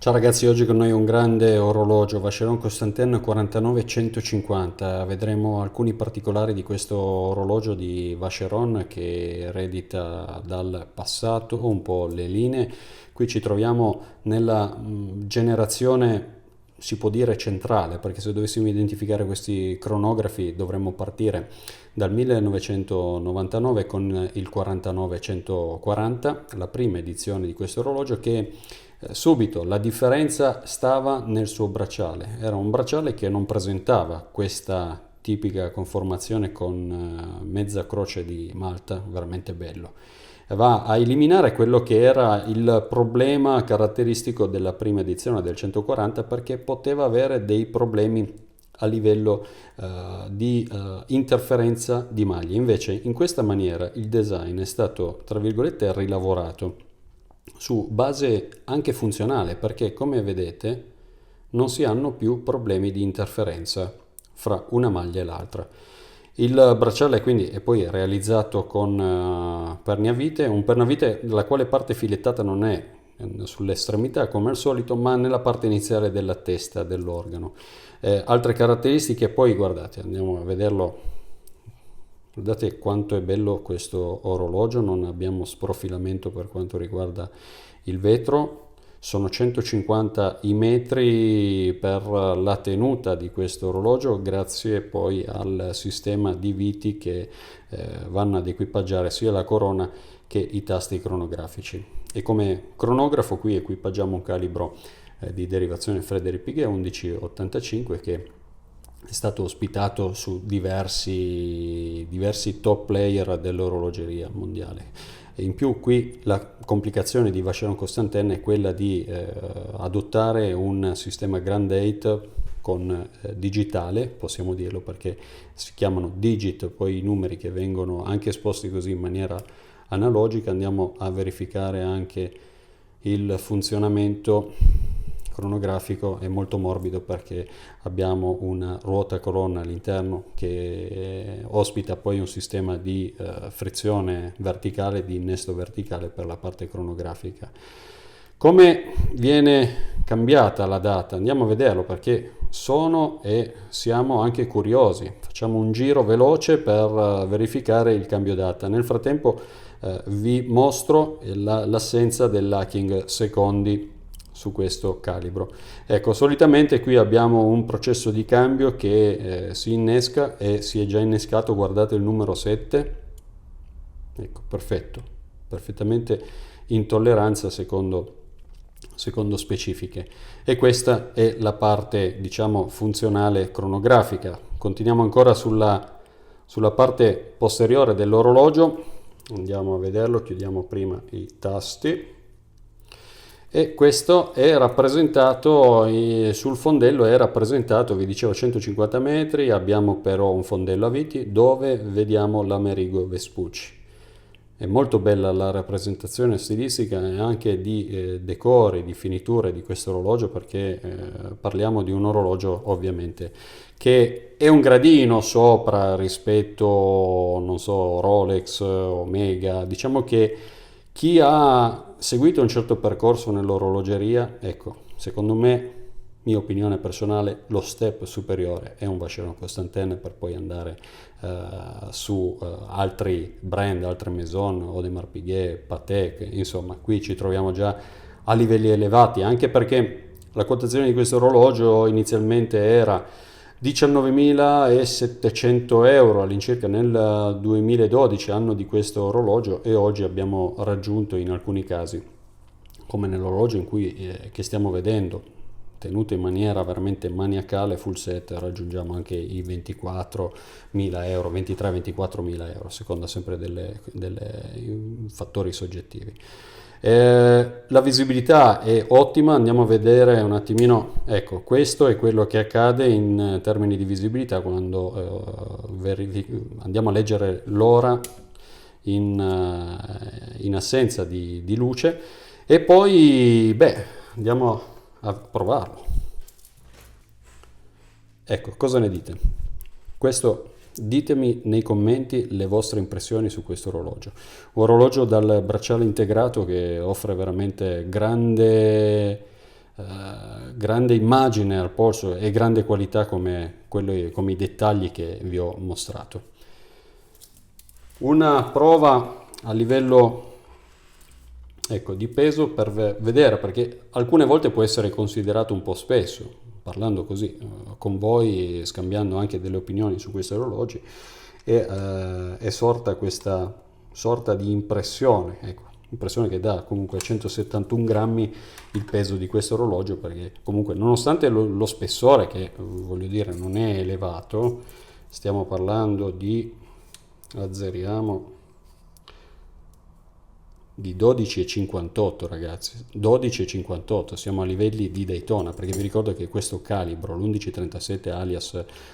Ciao ragazzi, oggi con noi un grande orologio Vacheron Constantin 49150. Vedremo alcuni particolari di questo orologio di Vacheron che eredita dal passato un po' le linee. Qui ci troviamo nella generazione, si può dire centrale, perché se dovessimo identificare questi cronografi dovremmo partire dal 1999 con il 49140, la prima edizione di questo orologio che subito la differenza stava nel suo bracciale. Era un bracciale che non presentava questa tipica conformazione con mezza croce di Malta, veramente bello. Va a eliminare quello che era il problema caratteristico della prima edizione del 140, perché poteva avere dei problemi a livello di interferenza di maglie. Invece in questa maniera il design è stato, tra virgolette, rilavorato su base anche funzionale, perché come vedete non si hanno più problemi di interferenza fra una maglia e l'altra. Il bracciale quindi è poi realizzato con pernavite, un pernavite la quale parte filettata non è sull'estremità come al solito, ma nella parte iniziale della testa dell'organo. Altre caratteristiche, poi guardate, andiamo a vederlo. Guardate quanto è bello questo orologio, non abbiamo sprofilamento per quanto riguarda il vetro, sono 150 i metri per la tenuta di questo orologio, grazie poi al sistema di viti che vanno ad equipaggiare sia la corona che i tasti cronografici. E come cronografo qui equipaggiamo un calibro di derivazione Frederick Piguet 1185 che è stato ospitato su diversi top player dell'orologeria mondiale. E in più qui la complicazione di Vacheron Constantin è quella di adottare un sistema Grand Date con digitale, possiamo dirlo perché si chiamano digit, poi i numeri che vengono anche esposti così in maniera analogica. Andiamo a verificare anche il funzionamento cronografico. È molto morbido perché abbiamo una ruota colonna all'interno che ospita poi un sistema di frizione verticale, di innesto verticale per la parte cronografica. Come viene cambiata la data? Andiamo a vederlo perché sono e siamo anche curiosi. Facciamo un giro veloce per verificare il cambio data. Nel frattempo vi mostro l'assenza dell'hacking secondi su questo calibro. Ecco, solitamente qui abbiamo un processo di cambio che si innesca e si è già innescato, guardate il numero 7, ecco, perfetto, perfettamente in tolleranza secondo specifiche. E questa è la parte, diciamo, funzionale cronografica. Continuiamo ancora sulla parte posteriore dell'orologio, andiamo a vederlo, chiudiamo prima i tasti. E questo è rappresentato sul fondello, è rappresentato, vi dicevo, 150 metri, abbiamo però un fondello a viti dove vediamo l'Amerigo Vespucci. È molto bella la rappresentazione stilistica e anche di decori, di finiture di questo orologio, perché parliamo di un orologio ovviamente che è un gradino sopra rispetto, non so, Rolex, Omega. Diciamo che chi ha seguito un certo percorso nell'orologeria, ecco, secondo me, mia opinione personale, lo step superiore è un Vacheron Constantin per poi andare su altri brand, altre maison, Audemars Piguet, Patek, insomma, qui ci troviamo già a livelli elevati, anche perché la quotazione di questo orologio inizialmente era 19.700 euro all'incirca nel 2012, anno di questo orologio, e oggi abbiamo raggiunto in alcuni casi, come nell'orologio in cui, che stiamo vedendo, tenuto in maniera veramente maniacale, full set, raggiungiamo anche i 24.000 euro, 23-24.000 euro, a seconda sempre dei fattori soggettivi. La visibilità è ottima, andiamo a vedere un attimino, ecco, questo è quello che accade in termini di visibilità quando andiamo a leggere l'ora in assenza di luce, e poi, beh, andiamo a provarlo. Ecco, cosa ne dite? Questo, ditemi nei commenti le vostre impressioni su questo orologio. Un orologio dal bracciale integrato che offre veramente grande grande immagine al polso e grande qualità come i dettagli che vi ho mostrato. Una prova a livello, ecco, di peso per vedere, perché alcune volte può essere considerato un po' spesso, parlando così con voi, scambiando anche delle opinioni su questi orologi, è sorta questa sorta di impressione, ecco, impressione che dà comunque 171 grammi il peso di questo orologio, perché comunque nonostante lo spessore, che voglio dire non è elevato, stiamo parlando di, azzeriamo, di 12,58 ragazzi, 12,58, siamo a livelli di Daytona, perché vi ricordo che questo calibro, l'1137 alias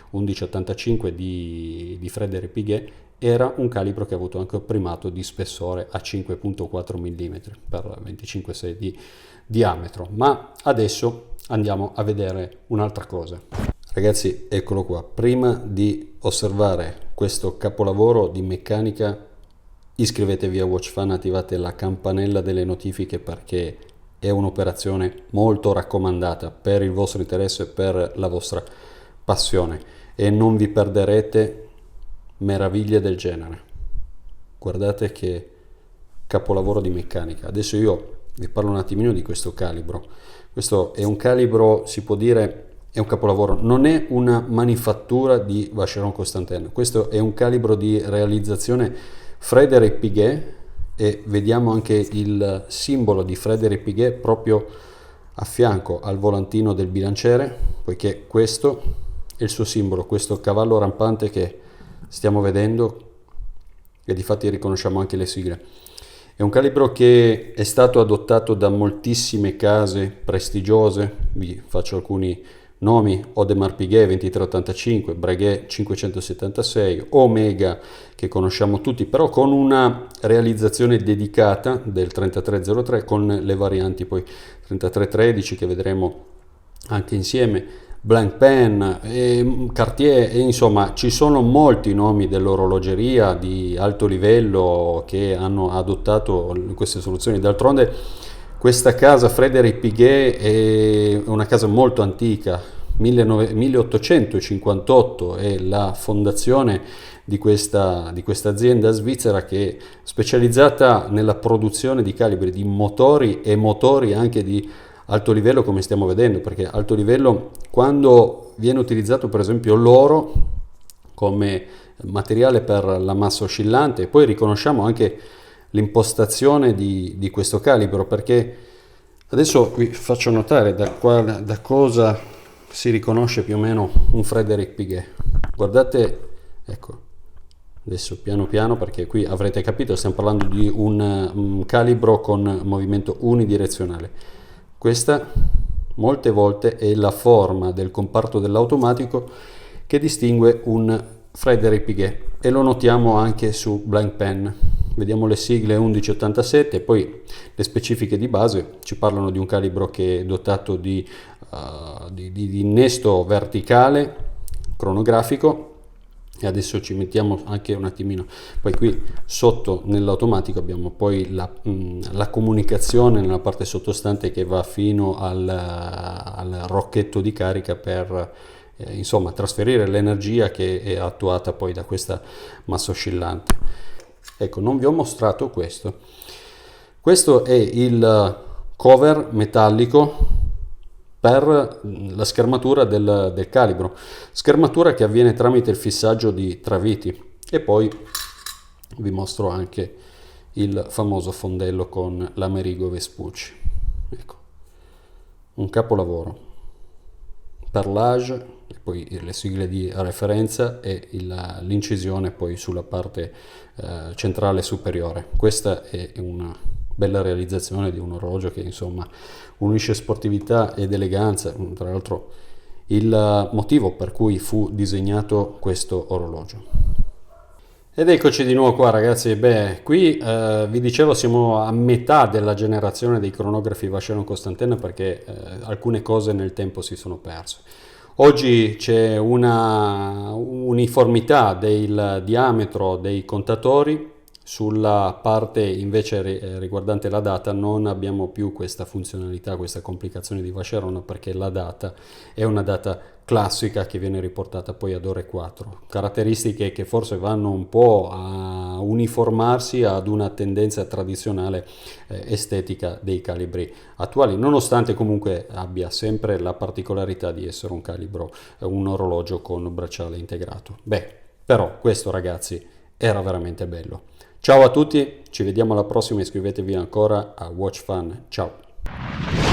1185 di Frédéric Piguet, era un calibro che ha avuto anche il primato di spessore a 5,4 mm per 25,6 di diametro. Ma adesso andiamo a vedere un'altra cosa. Ragazzi, eccolo qua. Prima di osservare questo capolavoro di meccanica, iscrivetevi a WatchFan, attivate la campanella delle notifiche, perché è un'operazione molto raccomandata per il vostro interesse, per la vostra passione, e non vi perderete meraviglie del genere. Guardate che capolavoro di meccanica. Adesso io vi parlo un attimino di questo calibro. Questo è un calibro, si può dire, è un capolavoro. Non è una manifattura di Vacheron Constantin, questo è un calibro di realizzazione Frédéric Piguet, e vediamo anche il simbolo di Frédéric Piguet proprio a fianco al volantino del bilanciere, poiché questo è il suo simbolo, questo cavallo rampante che stiamo vedendo, e difatti riconosciamo anche le sigle. È un calibro che è stato adottato da moltissime case prestigiose, vi faccio alcuni nomi: Audemars Piguet 2385, Breguet 576, Omega, che conosciamo tutti, però con una realizzazione dedicata del 3303 con le varianti poi 3313 che vedremo anche insieme, Blancpain, Cartier, e insomma ci sono molti nomi dell'orologeria di alto livello che hanno adottato queste soluzioni. D'altronde questa casa Frédéric Piguet è una casa molto antica, 1858 è la fondazione di questa azienda svizzera, che è specializzata nella produzione di calibri, di motori, e motori anche di alto livello, come stiamo vedendo, perché alto livello quando viene utilizzato per esempio l'oro come materiale per la massa oscillante. E poi riconosciamo anche l'impostazione di questo calibro, perché adesso vi faccio notare da cosa si riconosce più o meno un Frédéric Piguet. Guardate, ecco, adesso piano piano, perché qui avrete capito, stiamo parlando di un calibro con movimento unidirezionale. Questa molte volte è la forma del comparto dell'automatico che distingue un Frédéric Piguet, e lo notiamo anche su Blancpain. Vediamo le sigle 1187, poi le specifiche di base ci parlano di un calibro che è dotato di innesto verticale cronografico. E adesso ci mettiamo anche un attimino, poi qui sotto nell'automatico abbiamo poi la comunicazione nella parte sottostante che va fino al rocchetto di carica per insomma trasferire l'energia che è attuata poi da questa massa oscillante. Ecco, non vi ho mostrato questo è il cover metallico per la schermatura del calibro, schermatura che avviene tramite il fissaggio di traviti. E poi vi mostro anche il famoso fondello con l'Amerigo Vespucci. Ecco, un capolavoro per l'age, e poi le sigle di referenza e l'incisione poi sulla parte centrale superiore. Questa è una bella realizzazione di un orologio che insomma unisce sportività ed eleganza, tra l'altro il motivo per cui fu disegnato questo orologio. Ed eccoci di nuovo qua ragazzi. Qui vi dicevo siamo a metà della generazione dei cronografi Vacheron Constantin, perché alcune cose nel tempo si sono perse. Oggi c'è una uniformità del diametro dei contatori, Sulla parte invece riguardante la data non abbiamo più questa funzionalità, questa complicazione di Vacheron, perché la data è una data classica che viene riportata poi ad ore 4. Caratteristiche che forse vanno un po' a uniformarsi ad una tendenza tradizionale estetica dei calibri attuali, nonostante comunque abbia sempre la particolarità di essere un calibro, un orologio con bracciale integrato. Beh, però questo ragazzi era veramente bello. Ciao a tutti, ci vediamo alla prossima, iscrivetevi ancora a Watch Fun, ciao!